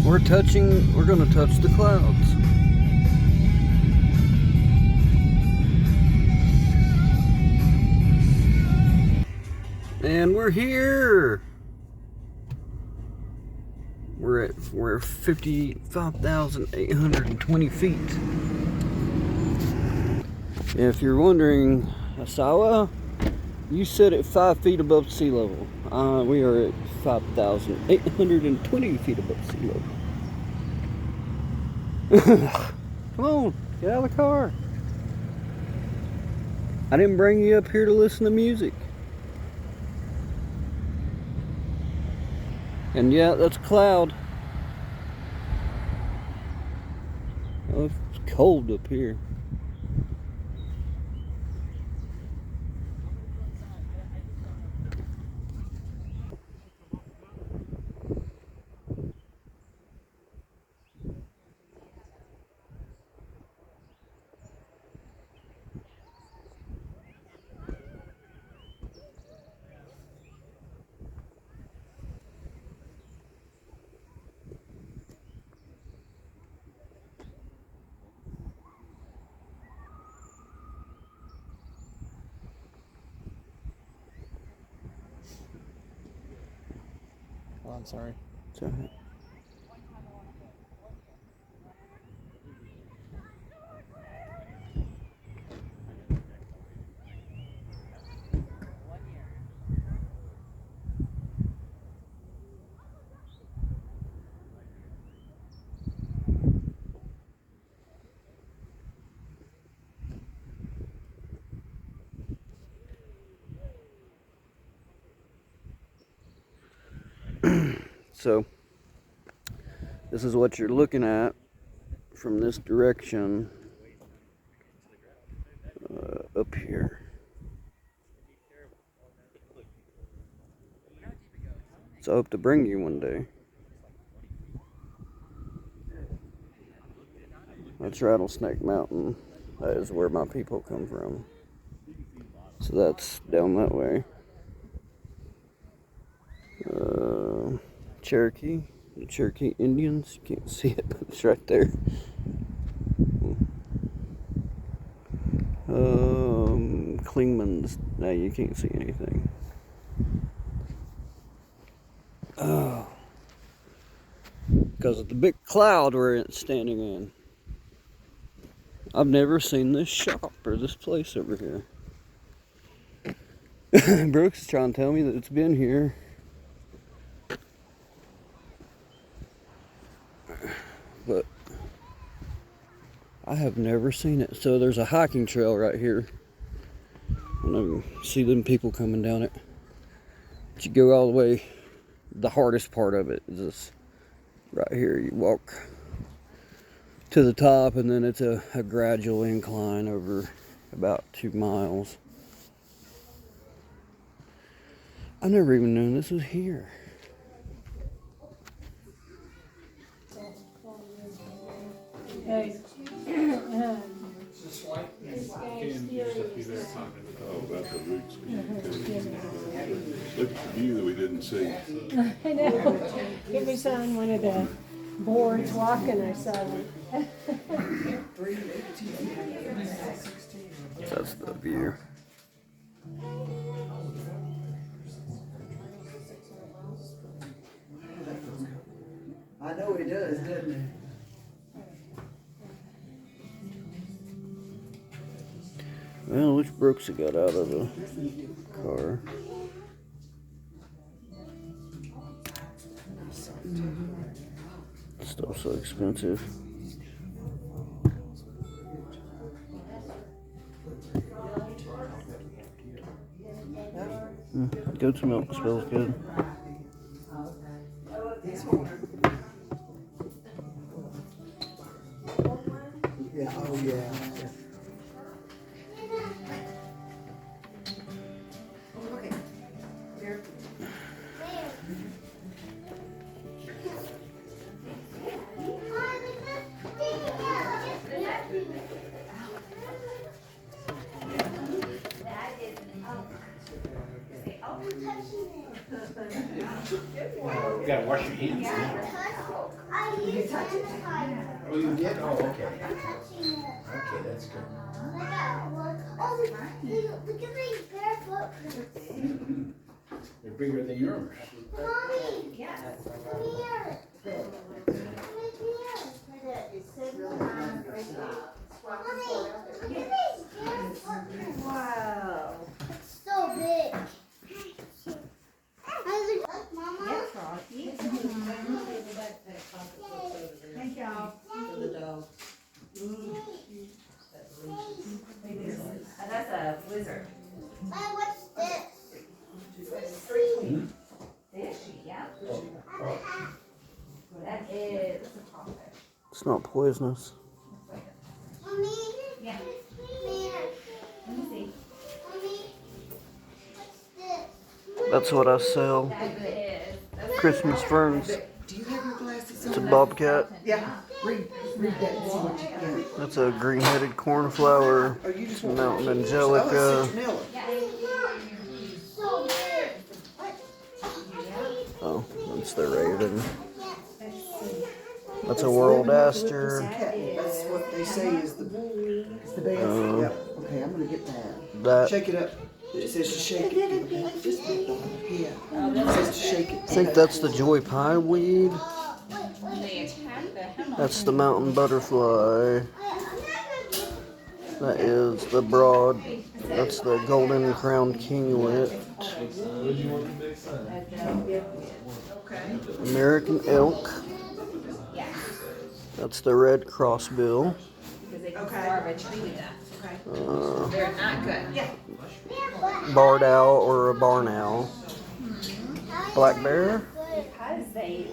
We're gonna touch the clouds. And we're here. We're at 55,820 feet. If you're wondering, Asawa, you sit at 5 feet above sea level. We are at 5,820 feet above sea level. Come on, get out of the car. I didn't bring you up here to listen to music. And yeah, that's a cloud. Oh, it's cold up here. Oh, I'm sorry. It's all right. So, this is what you're looking at from this direction up here. So I hope to bring you one day. That's Rattlesnake Mountain. That is where my people come from. So that's down that way. Cherokee, the Cherokee Indians. You can't see it, but it's right there. Klingman's. No, you can't see anything. Oh, because of the big cloud we're standing in. I've never seen this shop or this place over here. Brooks is trying to tell me that it's been here. But I have never seen it. So there's a hiking trail right here. And I can see them people coming down it. But you go all the way. The hardest part of it is this right here. You walk to the top, and then it's a gradual incline over about 2 miles. I never even knew this was here. Hey. Oh, about the roots. Look at the view that we didn't see. I know. It was on one of the boards walking, I saw it. That's the view. I know he does, doesn't he? Well, which Brooks got out of the car? Stuff's so expensive. Goat's milk smells good. Yeah, oh yeah. You gotta wash your hands. You touch it. Oh, you did? Oh, okay. Okay, that's good. They're bigger than yours. Wow. So big. Yes, Rocky. Thank y'all. For the dog. That's a lizard. What's this? Fishy, yeah. That is a crawfish. It's not poisonous. Mommy? Yeah. Here. Let me see. Mommy? What's this? That's what I sell. That is. That's Christmas ferns. Do you have your glasses It's a on? bobcat. Yeah. Read that and see what you get. That's a green-headed cornflower. Or you just want Mountain Oh, angelica. it's citronella. So big. Oh, that's the raven. That's a world aster. That's what they say is the best. Oh. Yep. Okay, I'm gonna get that. That Shake it up. It says to shake it. Yeah. It says to shake it. I think that's the joy pine weed. That's the mountain butterfly. That is the broad. That's the golden crowned kinglet. American elk. That's the red crossbill. because they can starve a tree to death. They're not good. Barred owl or a barn owl. Black bear. Because they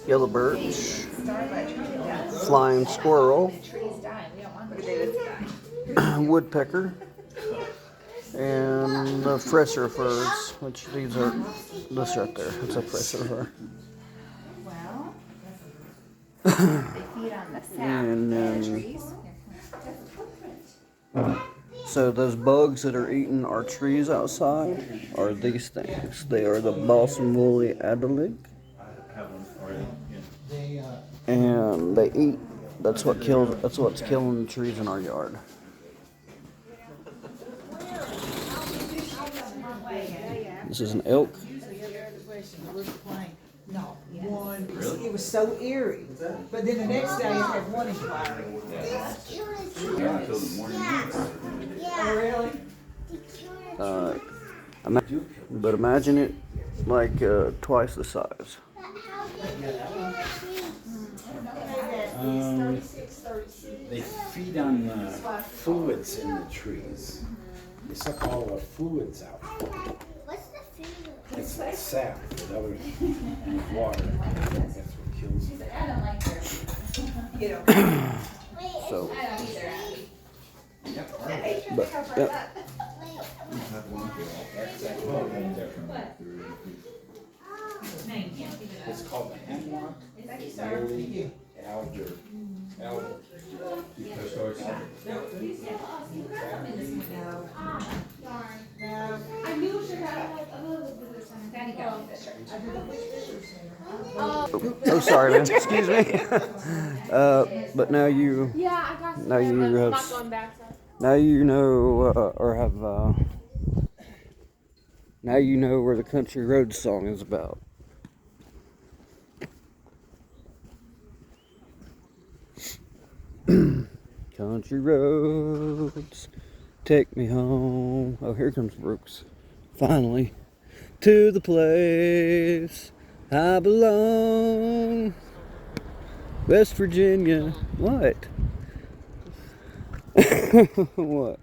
Yellow birch. starve a tree to death. Flying squirrel. The trees die. We don't want them to die. Woodpecker. And the fresher furs, which these are, this right there, it's a fresher fur. Well, they feed on the sap And of the then, trees. That's a footprint. so those bugs that are eating our trees outside are these things. They are the balsam woolly adelig. And they eat, that's what's killing the trees in our yard. This is an elk. No, one. It was so eerie. But then the next day it had one inquiry. Oh, really? But imagine it like twice the size. They feed on fluids in the trees. They suck all the fluids out. What's the food? It's the sap, the other water. That's what kills them. I don't like their. So, I don't either. but, yep. It's called the hemlock. Woolly alder. I knew we should have a little bit of time. Daddy got me this shirt. Oh, sorry, man. Excuse me. But now you, Yeah, I got some. now you I'm have, not going back. So. now you know, or have, now you know where the country road song is about. Country roads, take me home. Oh, here comes Brooks. Finally, to the place I belong. West Virginia. What? What?